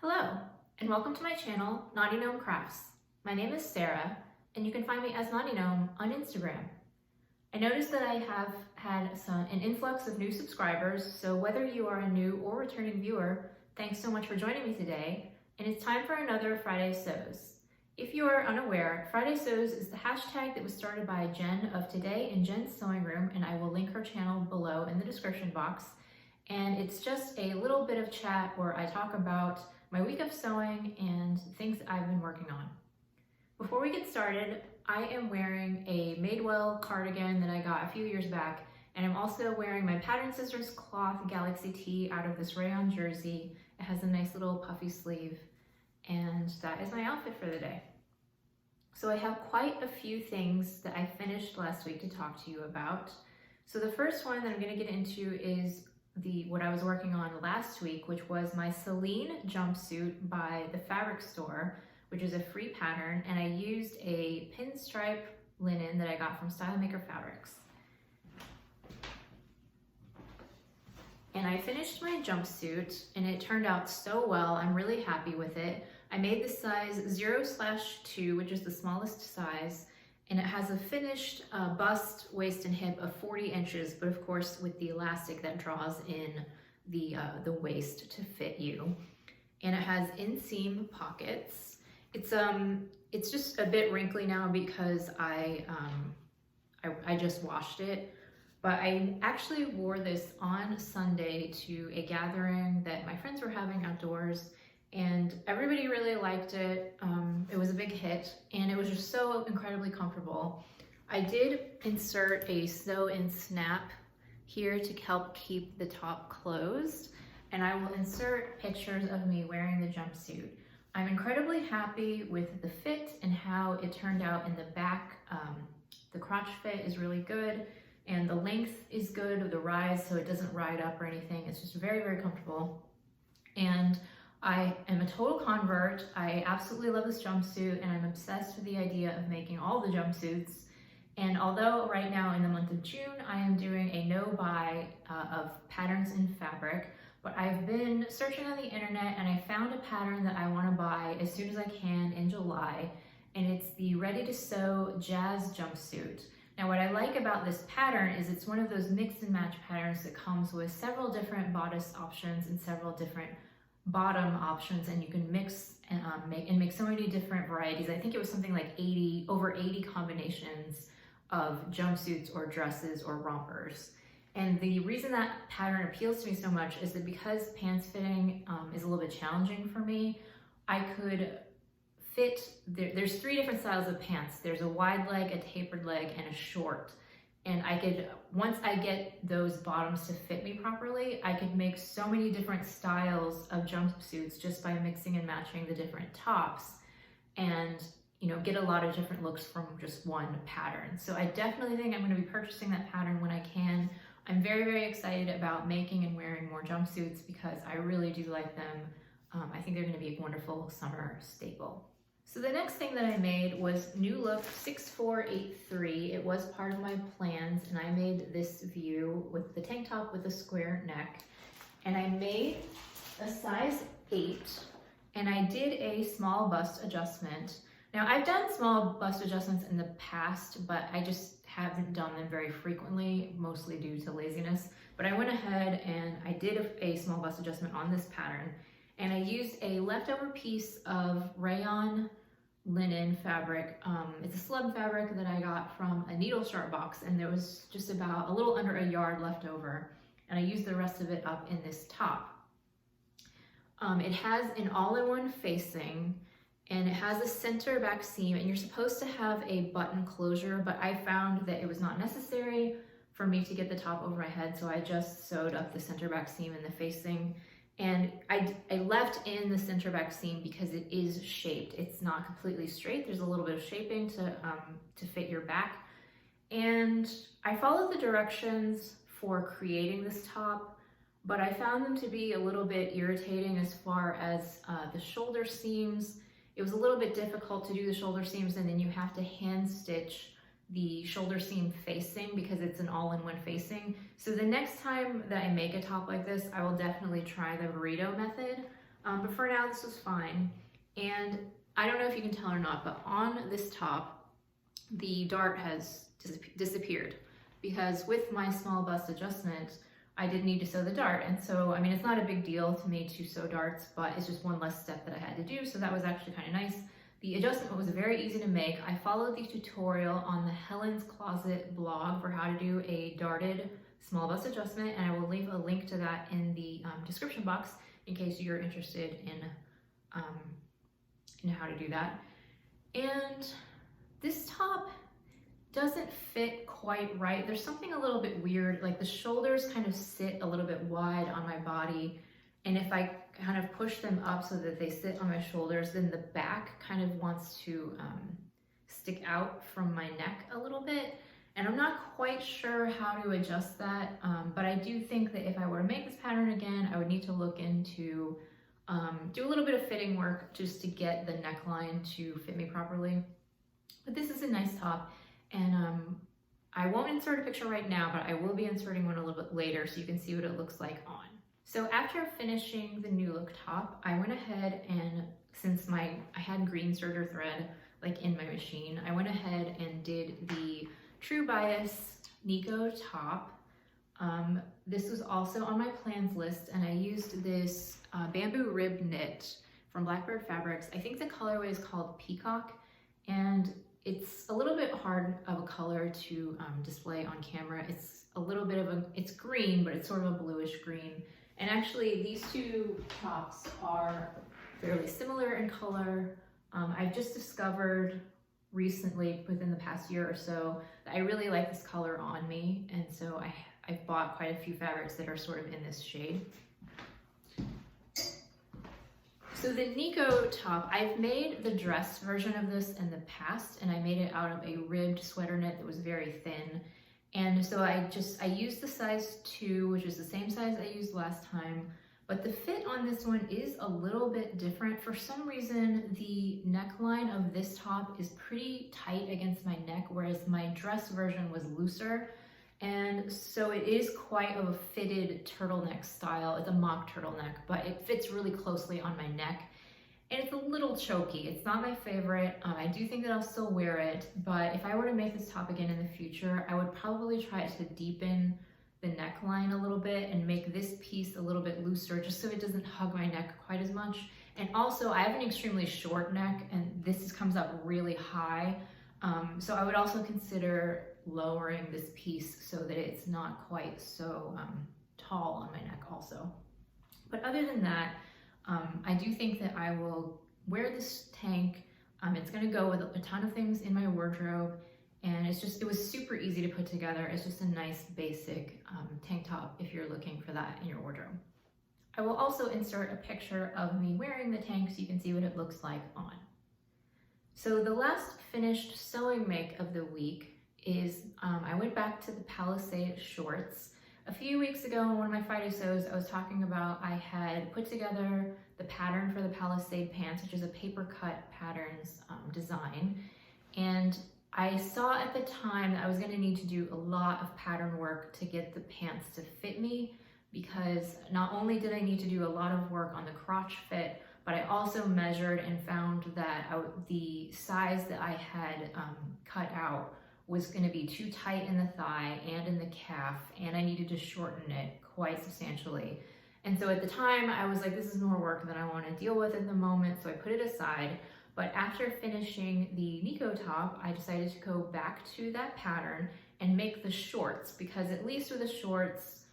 Hello, and welcome to my channel, Knotty Gnome Crafts. My name is Sarah, and you can find me as Knotty Gnome on Instagram. I noticed that I have had an influx of new subscribers, so whether you are a new or returning viewer, thanks so much for joining me today, and it's time for another Friday Sews. If you are unaware, Friday Sews is the hashtag that was started by Jen of Today in Jen's Sewing Room, and I will link her channel below in the description box. And it's just a little bit of chat where I talk about my week of sewing and things I've been working on. Before we get started, I am wearing a Madewell cardigan that I got a few years back, and I'm also wearing my Pattern Scissors cloth Galaxy tee out of this rayon jersey. It has a nice little puffy sleeve, and that is my outfit for the day. So I have quite a few things that I finished last week to talk to you about. So the first one that I'm going to get into is what I was working on last week, which was my Celine Jumpsuit by the Fabric Store, which is a free pattern, and I used a pinstripe linen that I got from Style Maker Fabrics. And I finished my jumpsuit, and it turned out so well. I'm really happy with it. I made the size 0/2, which is the smallest size, and it has a finished bust, waist, and hip of 40 inches, but of course with the elastic that draws in the waist to fit you. And it has inseam pockets. It's just a bit wrinkly now because I just washed it, but I actually wore this on Sunday to a gathering that my friends were having outdoors, and everybody really liked it. It was a big hit, and it was just so incredibly comfortable. I did insert a sew-in snap here to help keep the top closed, and I will insert pictures of me wearing the jumpsuit. I'm incredibly happy with the fit and how it turned out in the back. The crotch fit is really good, and the length is good of the rise, so it doesn't ride up or anything. It's just very, very comfortable. And I am a total convert. I absolutely love this jumpsuit, and I'm obsessed with the idea of making all the jumpsuits. And although right now in the month of June, I am doing a no-buy of patterns in fabric, but I've been searching on the internet and I found a pattern that I want to buy as soon as I can in July, and it's the Ready to Sew Jazz Jumpsuit. Now what I like about this pattern is it's one of those mix and match patterns that comes with several different bodice options and several different bottom options, and you can mix and make so many different varieties. I think it was something like over 80 combinations of jumpsuits or dresses or rompers. And the reason that pattern appeals to me so much is that because pants fitting is a little bit challenging for me, I could fit, there's 3 different styles of pants. There's a wide leg, a tapered leg, and a short. And I could, once I get those bottoms to fit me properly, I could make so many different styles of jumpsuits just by mixing and matching the different tops, and get a lot of different looks from just one pattern. So I definitely think I'm going to be purchasing that pattern when I can. I'm very, very excited about making and wearing more jumpsuits because I really do like them. I think they're going to be a wonderful summer staple. So the next thing that I made was New Look 6483. It was part of my plans, and I made this view with the tank top with a square neck. And I made a size 8, and I did a small bust adjustment. Now I've done small bust adjustments in the past, but I just haven't done them very frequently, mostly due to laziness. But I went ahead and I did a small bust adjustment on this pattern. And I used a leftover piece of rayon linen fabric. It's a slub fabric that I got from a needle sharp box, and there was just about a little under a yard left over. And I used the rest of it up in this top. It has an all-in-one facing, and it has a center back seam, and you're supposed to have a button closure, but I found that it was not necessary for me to get the top over my head, so I just sewed up the center back seam and the facing. And I left in the center back seam because it is shaped. It's not completely straight. There's a little bit of shaping to fit your back. And I followed the directions for creating this top, but I found them to be a little bit irritating as far as the shoulder seams. It was a little bit difficult to do the shoulder seams, and then you have to hand stitch the shoulder seam facing because it's an all-in-one facing. So the next time that I make a top like this, I will definitely try the burrito method. But for now, this was fine. And I don't know if you can tell or not, but on this top, the dart has disappeared because with my small bust adjustment, I did need to sew the dart. And so, I mean, it's not a big deal to me to sew darts, but it's just one less step that I had to do. So that was actually kind of nice. The adjustment was very easy to make. I followed the tutorial on the Helen's Closet blog for how to do a darted small bust adjustment, and I will leave a link to that in the description box in case you're interested in how to do that. And this top doesn't fit quite right. There's something a little bit weird, like the shoulders kind of sit a little bit wide on my body, and if I kind of push them up so that they sit on my shoulders, then the back kind of wants to stick out from my neck a little bit. And I'm not quite sure how to adjust that, but I do think that if I were to make this pattern again, I would need to look into, do a little bit of fitting work just to get the neckline to fit me properly. But this is a nice top, and I won't insert a picture right now, but I will be inserting one a little bit later so you can see what it looks like on. So after finishing the new look top, I went ahead and since I had green serger thread like in my machine, I went ahead and did the True Bias Nikko top. This was also on my plans list, and I used this bamboo rib knit from Blackbird Fabrics. I think the colorway is called Peacock, and it's a little bit hard of a color to display on camera. It's a little bit of it's green, but it's sort of a bluish green. And actually these two tops are fairly similar in color. I've just discovered recently, within the past year or so, that I really like this color on me. And so I've bought quite a few fabrics that are sort of in this shade. So the Nikko top, I've made the dress version of this in the past, and I made it out of a ribbed sweater knit that was very thin. And so I used the size 2, which is the same size I used last time, but the fit on this one is a little bit different. For some reason, the neckline of this top is pretty tight against my neck, whereas my dress version was looser. And so it is quite of a fitted turtleneck style. It's a mock turtleneck, but it fits really closely on my neck. And it's a little choky. It's not my favorite. I do think that I'll still wear it, but if I were to make this top again in the future, I would probably try to deepen the neckline a little bit and make this piece a little bit looser just so it doesn't hug my neck quite as much. And also, I have an extremely short neck, and this comes up really high. So I would also consider lowering this piece so that it's not quite so tall on my neck also. But other than that, I do think that I will wear this tank. It's gonna go with a ton of things in my wardrobe, and it was super easy to put together. It's just a nice basic tank top if you're looking for that in your wardrobe. I will also insert a picture of me wearing the tank so you can see what it looks like on. So the last finished sewing make of the week is I went back to the Palisade shorts. A few weeks ago in one of my Friday sews, I was talking about I had put together the pattern for the Palisade pants, which is a Papercut patterns design. And I saw at the time that I was gonna need to do a lot of pattern work to get the pants to fit me, because not only did I need to do a lot of work on the crotch fit, but I also measured and found that the size that I had cut out was going to be too tight in the thigh and in the calf, and I needed to shorten it quite substantially. And so at the time I was like, this is more work than I want to deal with at the moment, so I put it aside. But after finishing the Nikko top, I decided to go back to that pattern and make the shorts, because at least with the shorts,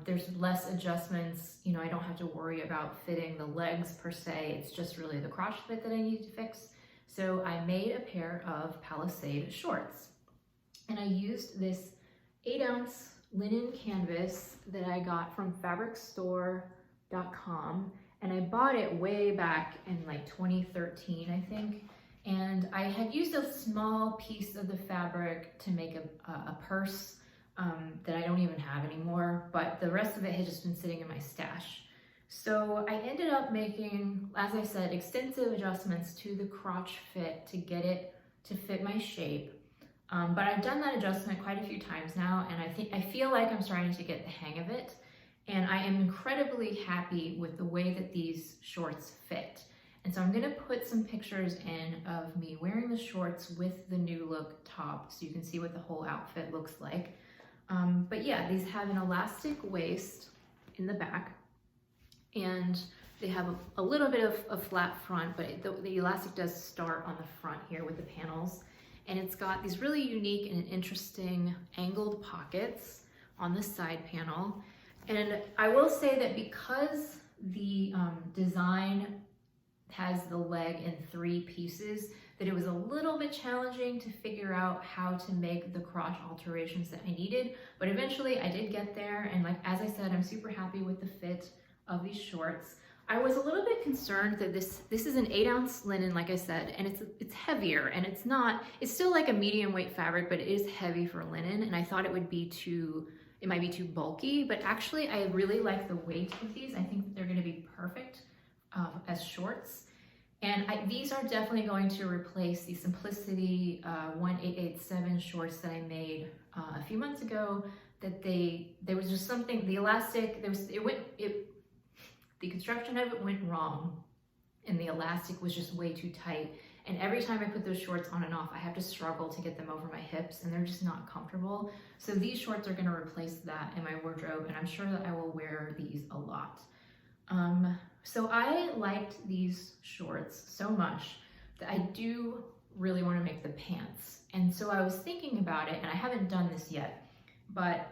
there's less adjustments. You know, I don't have to worry about fitting the legs per se. It's just really the crotch fit that I need to fix. So I made a pair of Palisade shorts, and I used this 8-ounce linen canvas that I got from fabricstore.com, and I bought it way back in like 2013, I think. And I had used a small piece of the fabric to make a purse that I don't even have anymore, but the rest of it had just been sitting in my stash. So I ended up making, as I said, extensive adjustments to the crotch fit to get it to fit my shape. But I've done that adjustment quite a few times now, and I feel like I'm starting to get the hang of it. And I am incredibly happy with the way that these shorts fit. And so I'm gonna put some pictures in of me wearing the shorts with the new look top so you can see what the whole outfit looks like. But yeah, these have an elastic waist in the back, and they have a little bit of a flat front, but the elastic does start on the front here with the panels. And it's got these really unique and interesting angled pockets on the side panel. And I will say that because the design has the leg in 3 pieces, that it was a little bit challenging to figure out how to make the crotch alterations that I needed, but eventually I did get there. And like, as I said, I'm super happy with the fit of these shorts. I was a little bit concerned that this is an 8-ounce linen, like I said, and it's heavier, and it's still like a medium weight fabric, but it is heavy for linen, and I thought it might be too bulky, but actually I really like the weight of these. I think that they're gonna be perfect as shorts. And these are definitely going to replace the Simplicity 1887 shorts that I made a few months ago. That there was just something, the elastic, the construction of it went wrong, and the elastic was just way too tight. And every time I put those shorts on and off, I have to struggle to get them over my hips, and they're just not comfortable. So these shorts are gonna replace that in my wardrobe, and I'm sure that I will wear these a lot. So I liked these shorts so much that I do really want to make the pants. And so I was thinking about it, and I haven't done this yet, but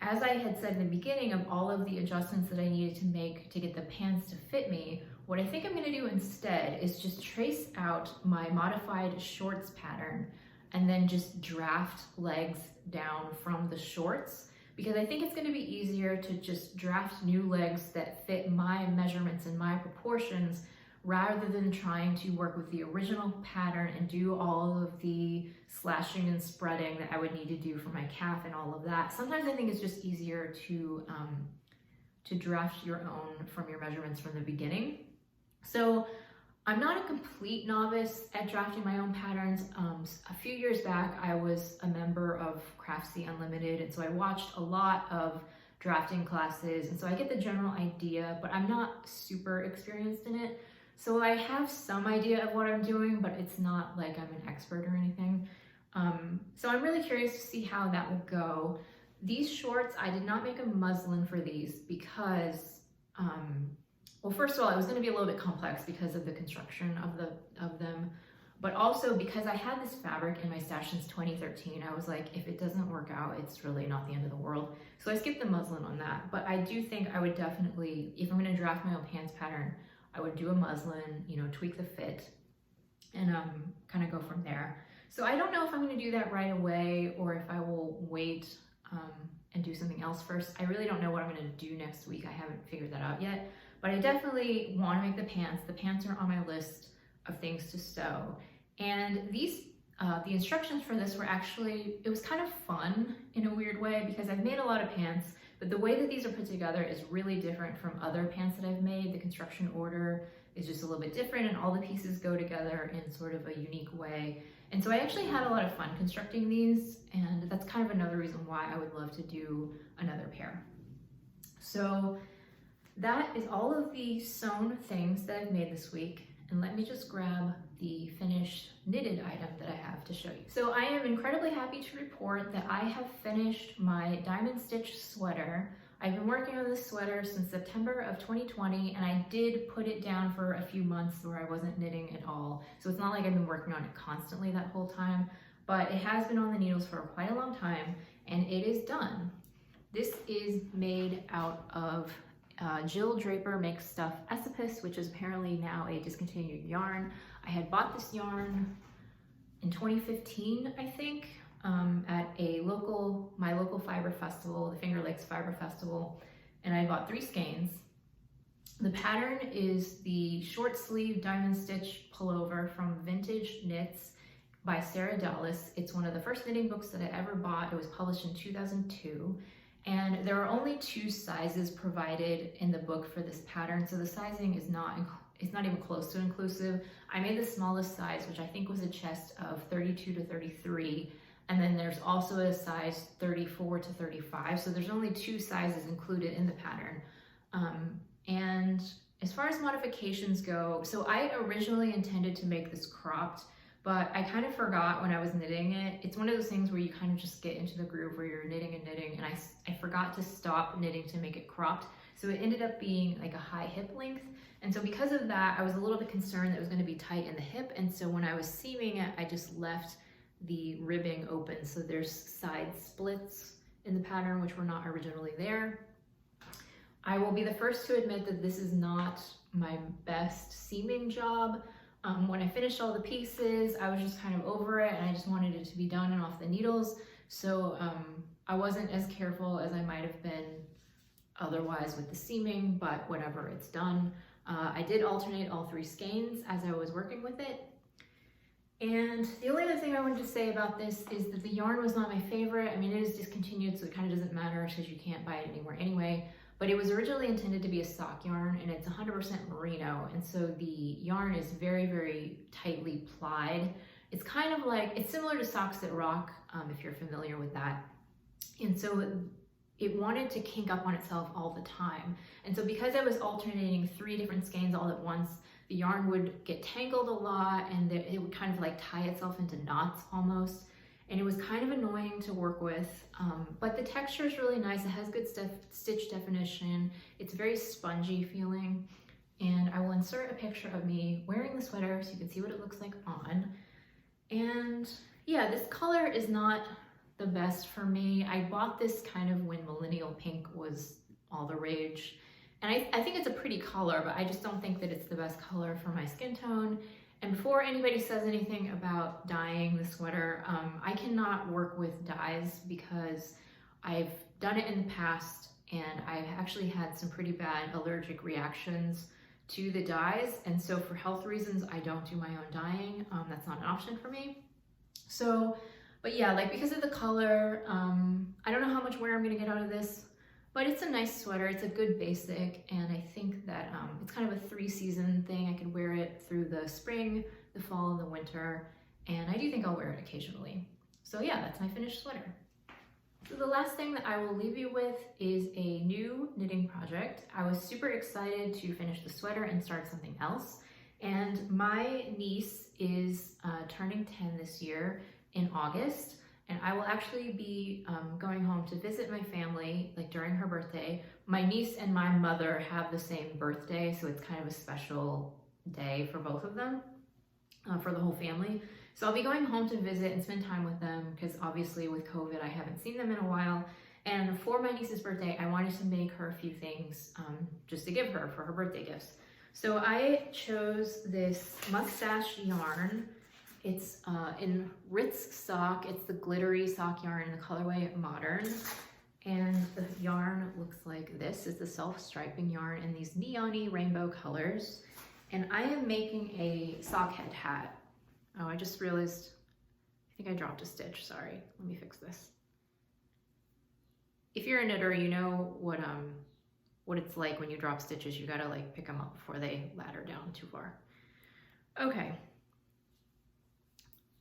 as I had said in the beginning of all of the adjustments that I needed to make to get the pants to fit me, what I think I'm going to do instead is just trace out my modified shorts pattern and then just draft legs down from the shorts, because I think it's going to be easier to just draft new legs that fit my measurements and my proportions rather than trying to work with the original pattern and do all of the slashing and spreading that I would need to do for my calf and all of that. Sometimes I think it's just easier to draft your own from your measurements from the beginning. So I'm not a complete novice at drafting my own patterns. A few years back, I was a member of Craftsy Unlimited, and so I watched a lot of drafting classes, and so I get the general idea, but I'm not super experienced in it. So I have some idea of what I'm doing, but it's not like I'm an expert or anything. So I'm really curious to see how that will go. These shorts, I did not make a muslin for these because, well, first of all, it was going to be a little bit complex because of the construction of them, but also because I had this fabric in my stash since 2013. I was like, if it doesn't work out, it's really not the end of the world. So I skipped the muslin on that, but I do think I would definitely, if I'm going to draft my own pants pattern, I would do a muslin, you know, tweak the fit, and kind of go from there. So I don't know if I'm going to do that right away or if I will wait and do something else first. I really don't know what I'm going to do next week. I haven't figured that out yet. But I definitely want to make the pants. The pants are on my list of things to sew. And these, the instructions for this were actually, it was kind of fun in a weird way because I've made a lot of pants, but the way that these are put together is really different from other pants that I've made. The construction order is just a little bit different, and all the pieces go together in sort of a unique way. And so I actually had a lot of fun constructing these, and that's kind of another reason why I would love to do another pair. So that is all of the sewn things that I've made this week. And let me just grab the finished knitted item that I have to show you. So I am incredibly happy to report that I have finished my diamond stitch sweater. I've been working on this sweater since September of 2020, and I did put it down for a few months where I wasn't knitting at all. So it's not like I've been working on it constantly that whole time, but it has been on the needles for quite a long time, and it is done. This is made out of Jill Draper Makes Stuff Esopus, which is apparently now a discontinued yarn. I had bought this yarn in 2015, I think, at my local fiber festival, the Finger Lakes Fiber Festival, and I bought 3 skeins. The pattern is the short sleeve diamond stitch pullover from Vintage Knits by Sarah Dallas. It's one of the first knitting books that I ever bought. It was published in 2002. And there are only 2 sizes provided in the book for this pattern, so the sizing is not even close to inclusive. I made the smallest size, which I think was a chest of 32 to 33, And then there's also a size 34 to 35. So there's only 2 sizes included in the pattern. And as far as modifications go, so I originally intended to make this cropped, but I kind of forgot when I was knitting it. It's one of those things where you kind of just get into the groove where you're knitting, and I forgot to stop knitting to make it cropped. So it ended up being like a high hip length. And so because of that, I was a little bit concerned that it was going to be tight in the hip. And so when I was seaming it, I just left the ribbing open. So there's side splits in the pattern, which were not originally there. I will be the first to admit that this is not my best seaming job. When I finished all the pieces, I was just kind of over it, and I just wanted it to be done and off the needles. So I wasn't as careful as I might have been otherwise with the seaming, but whatever, it's done. I did alternate all 3 skeins as I was working with it. And the only other thing I wanted to say about this is that the yarn was not my favorite. I mean, it is discontinued, so it kind of doesn't matter because you can't buy it anywhere anyway. But it was originally intended to be a sock yarn, and it's 100% merino. And so the yarn is very, very tightly plied. It's kind of like, it's similar to Socks That Rock, if you're familiar with that. And so it wanted to kink up on itself all the time. And so because I was alternating 3 different skeins all at once, the yarn would get tangled a lot, and it would kind of like tie itself into knots almost. And it was kind of annoying to work with, but the texture is really nice. It has good stitch definition. It's very spongy feeling. And I will insert a picture of me wearing the sweater so you can see what it looks like on. And yeah, this color is not the best for me. I bought this kind of when millennial pink was all the rage. And I think it's a pretty color, but I just don't think that it's the best color for my skin tone. And before anybody says anything about dyeing the sweater, I cannot work with dyes because I've done it in the past, and I've actually had some pretty bad allergic reactions to the dyes. And so for health reasons, I don't do my own dyeing. That's not an option for me. So, but yeah, like because of the color, I don't know how much wear I'm gonna get out of this, but it's a nice sweater. It's a good basic, and I think that it's kind of a 3-season thing. I could wear it through the spring, the fall, and the winter, and I do think I'll wear it occasionally. So yeah, that's my finished sweater. So the last thing that I will leave you with is a new knitting project. I was super excited to finish the sweater and start something else, and my niece is turning 10 this year in August. And I will actually be going home to visit my family, like during her birthday. My niece and my mother have the same birthday, so it's kind of a special day for both of them, for the whole family. So I'll be going home to visit and spend time with them, because obviously with COVID, I haven't seen them in a while. And for my niece's birthday, I wanted to make her a few things just to give her for her birthday gifts. So I chose this mustache yarn. It's in Ritz sock. It's the glittery sock yarn in the colorway Modern. And the yarn looks like this. It's the self-striping yarn in these neon-y rainbow colors. And I am making a sock head hat. Oh, I just realized, I think I dropped a stitch, sorry. Let me fix this. If you're a knitter, you know what it's like when you drop stitches. You gotta like pick them up before they ladder down too far. Okay.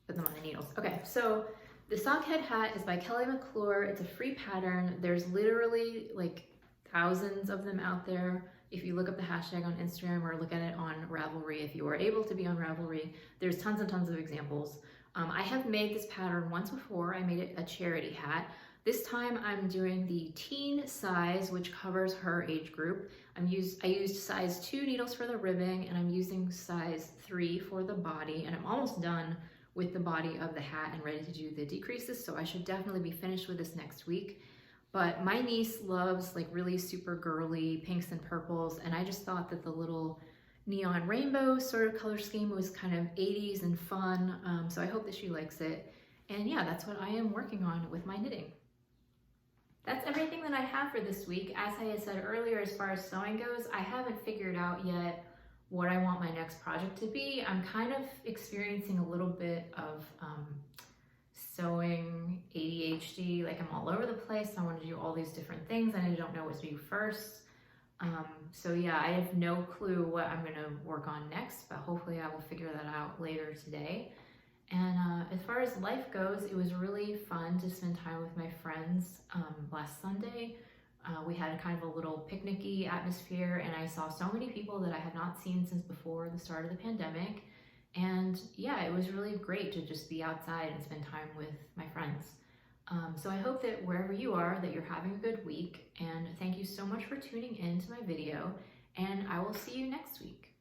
Put them on the needles. Okay, so the sock head hat is by Kelly McClure. It's a free pattern. There's literally like thousands of them out there. If you look up the hashtag on Instagram or look at it on Ravelry, if you are able to be on Ravelry, there's tons and tons of examples. I have made this pattern once before. I made it a charity hat. This time I'm doing the teen size, which covers her age group. I used size 2 needles for the ribbing, and I'm using size 3 for the body, and I'm almost done with the body of the hat and ready to do the decreases, so I should definitely be finished with this next week. But my niece loves like really super girly pinks and purples, and I just thought that the little neon rainbow sort of color scheme was kind of 80s and fun, so I hope that she likes it. And yeah, that's what I am working on with my knitting. That's everything that I have for this week. As I had said earlier, as far as sewing goes, I haven't figured out yet what I want my next project to be. I'm kind of experiencing a little bit of sewing ADHD, like I'm all over the place. I want to do all these different things and I don't know what to do first. So yeah, I have no clue what I'm going to work on next, but hopefully I will figure that out later today. And as far as life goes, it was really fun to spend time with my friends last Sunday. We had a kind of a little picnic-y atmosphere, and I saw so many people that I had not seen since before the start of the pandemic. And yeah, it was really great to just be outside and spend time with my friends. So I hope that wherever you are, that you're having a good week. And thank you so much for tuning in to my video, and I will see you next week.